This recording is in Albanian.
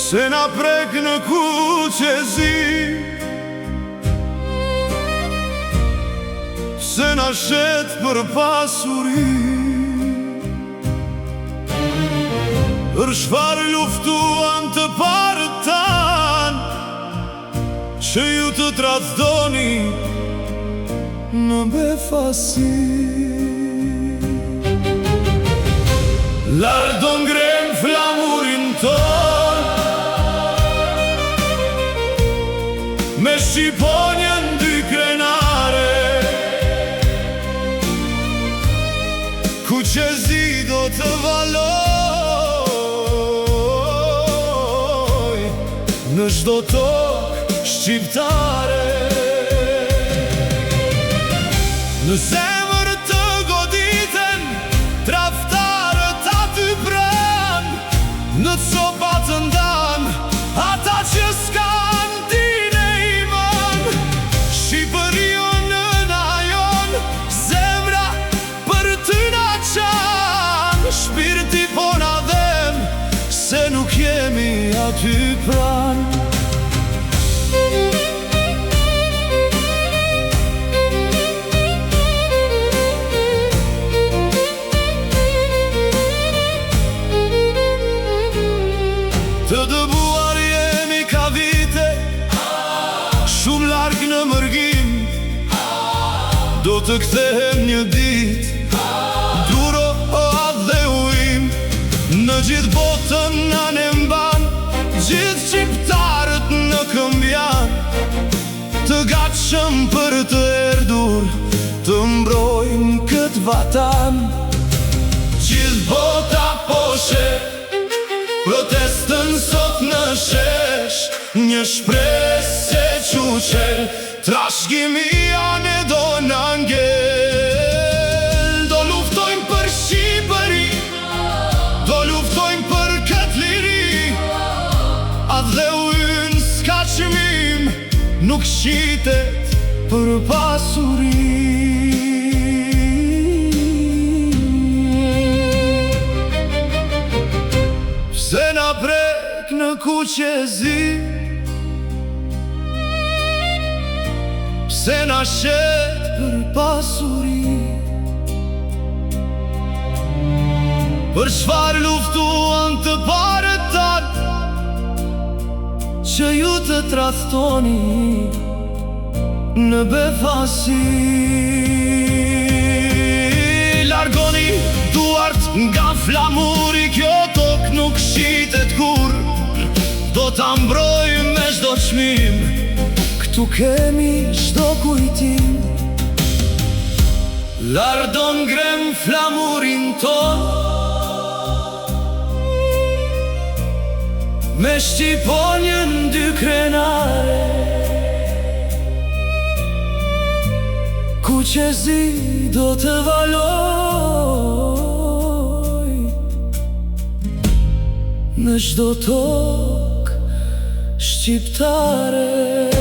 Se na prek në kuqezi, se na shet për pasuri. Për çfarë luftuan të parët tan, që ju të tradhtoni në befasi. Larg do ngrem flamurin ton, me Shqiponjën dy krenare. Kuqezi do të valoj në çdo tokë shqiptare. Në zemër të goditen tradhtarët aty pran, në copa të ndan ata që s'kan dine iman. Shqipërio nëna jon, zemra për ty na qan. Shpirti po na dhem, se nuk jemi aty pran. Të dëbuar jemi ka vite, shumë larg në mërgim. Do të kthehem një dit, duro o atë dhe ujim. Në gjithë botën na ne mban, gjithë shqiptarët në këmbjan. Të gatshëm për të erdhur, të mbrojmë këtë vatan. Gjithë bota po sheh protestën sot në shesh, një shpresë e quqel, trashëgimi janë e do në ngel. Do luftojmë për Shqipëri, do luftojmë për këtë liri. Atë dhe ujnë s'ka qmim, nuk shitet për pasuri. Se na prek në kuqezi, se na shet për pasuri. Për çfarë luftuan të parët tan, që ju të tradhtoni në befasi. Largoni duart nga flamuri, kjo tokë nuk shitet kur. Do ta mbrojmë me çdo çmim, këtu kemi çdo kujtim. Larg do ngrem flamurin ton, me Shqiponjën dy krenare. Kuqezi do të valoj në çdo tokë shqiptare.